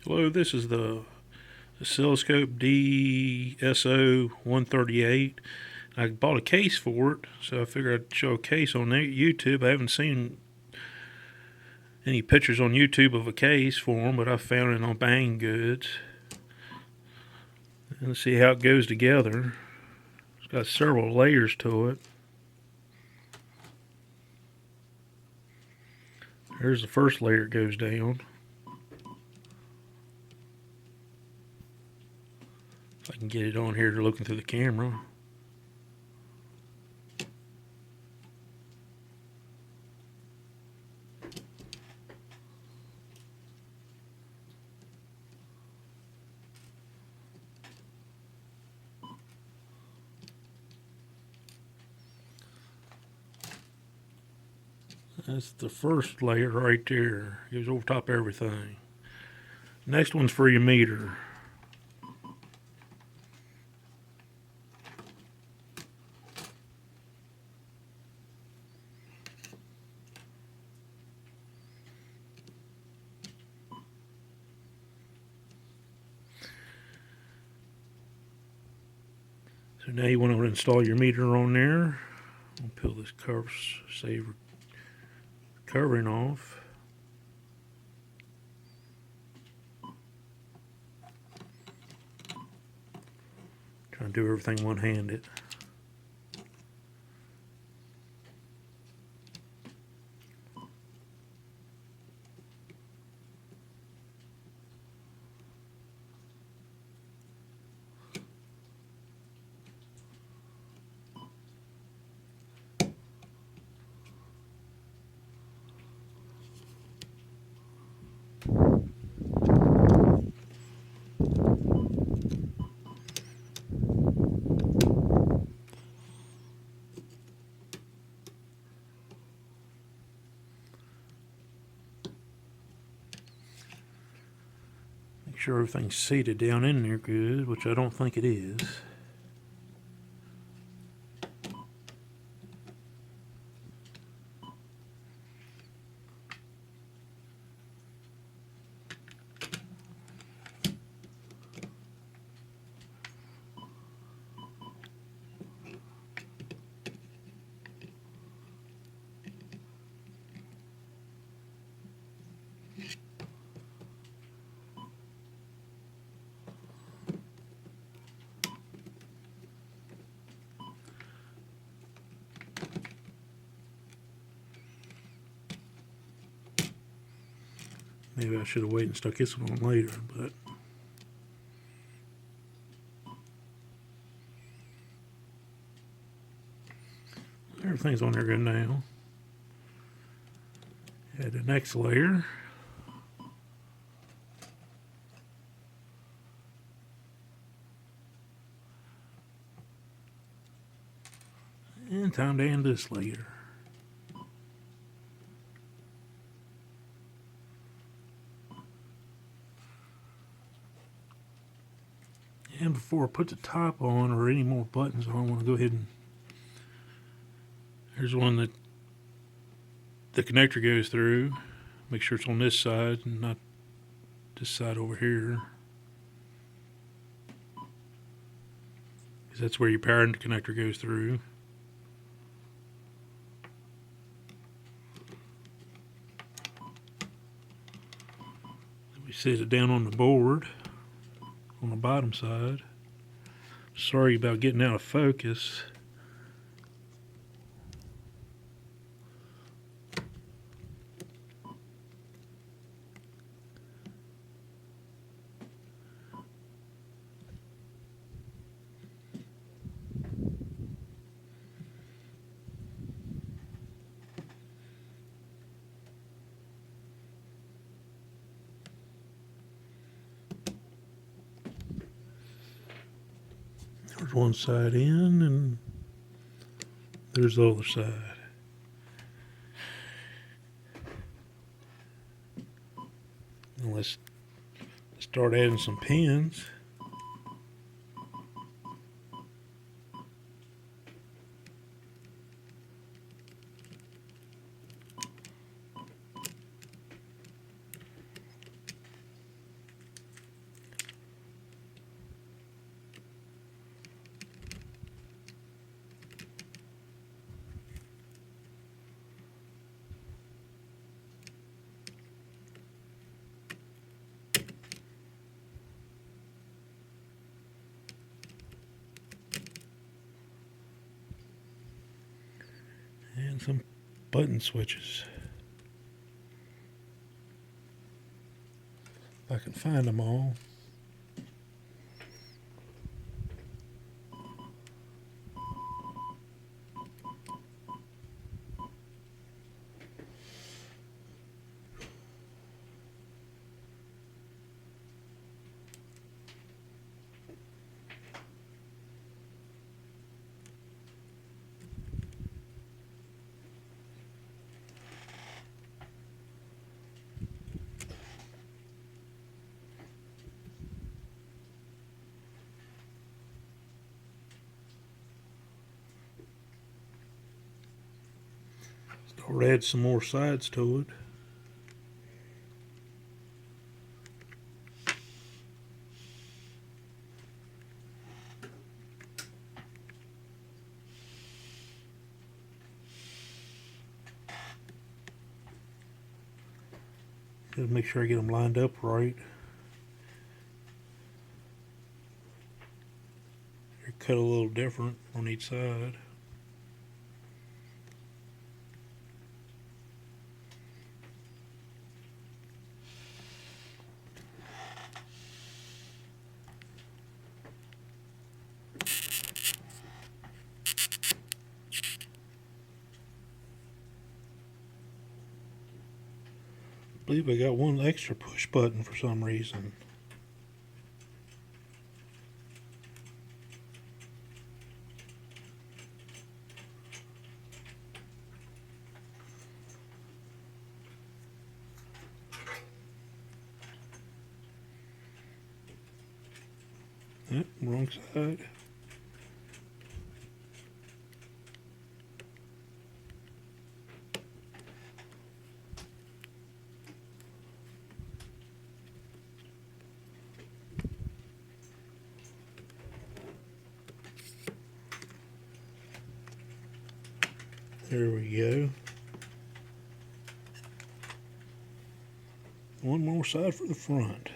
Hello, this is the Oscilloscope DSO138. I bought a case for it, so I figured I'd show a case on YouTube. I haven't seen any pictures on YouTube of a case for them, but I found it on Bang Goods. And let's see how it goes together. It's got several layers to it. Here's the first layer it goes down. If I can get it on here looking through the camera. That's the first layer right there. It goes over top of everything. Next one's for your meter. So now you want to install your meter on there. I'll peel this cover, save covering off. Trying to do everything one-handed. Make sure everything's seated down in there good, which I don't think it is. Maybe I should have waited and stuck this one on later, but everything's on there good now. Add the next layer. And time to end this layer. And before I put the top on or any more buttons on, I want to go ahead and, here's one that the connector goes through. Make sure it's on this side and not this side over here, because that's where your power connector goes through. We set it down on the board on the bottom side. Sorry about getting out of focus. There's one side in, and there's the other side. Now let's start adding some pins. some button switches. If I can find them all. Or add some more sides to it. Just make sure I get them lined up right. They're cut a little different on each side. I believe I got one extra push button for some reason. Yep, wrong side. There we go. One more side for the front.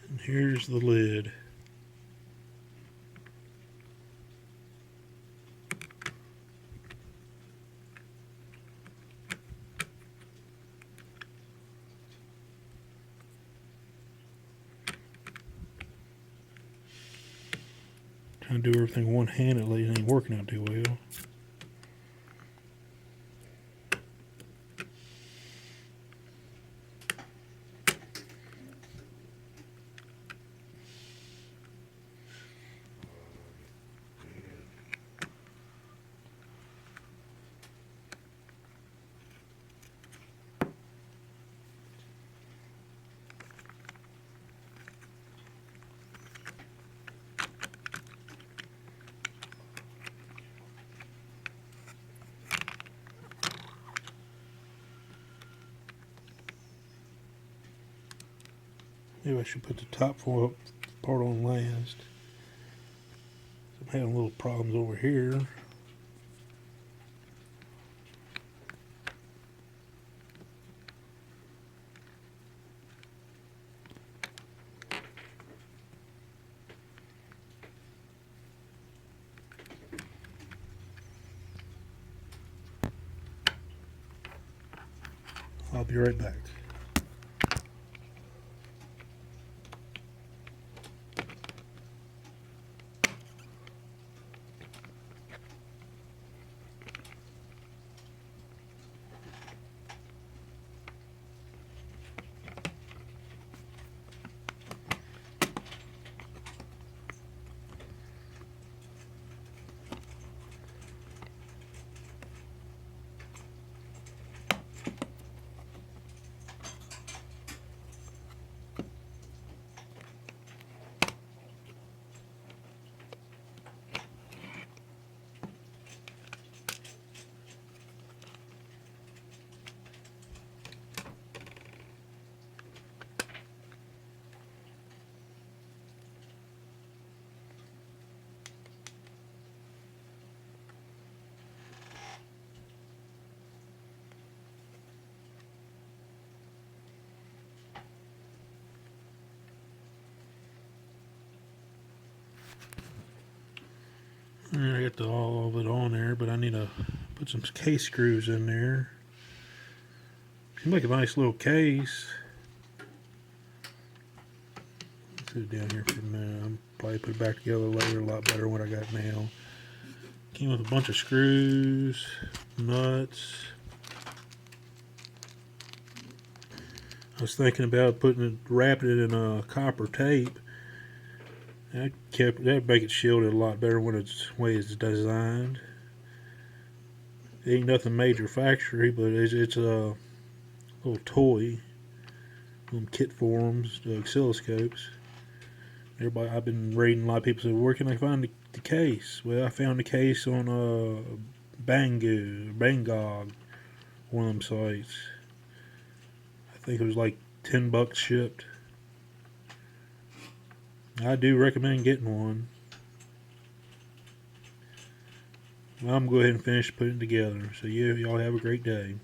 And here's the lid. Trying to do everything one-handedly and ain't working out too well. Maybe I should put the top part on last. I'm having little problems over here. I'll be right back. And I got all of it on there, but I need to put some case screws in there. Seems like a nice little case. Put it down here for now. I'll probably put it back together later a lot better than what I got now. Came with a bunch of screws, nuts. I was thinking about wrapping it in a copper tape. That'd make it shielded a lot better when it's the way it's designed. It ain't nothing major factory, but it's a little toy. Little kit forms, the oscilloscopes. I've been reading a lot of people say, where can I find the case? Well, I found the case on Bangog, one of them sites. I think it was like $10 shipped. I do recommend getting one. I'm going to go ahead and finish putting it together. So y'all have a great day.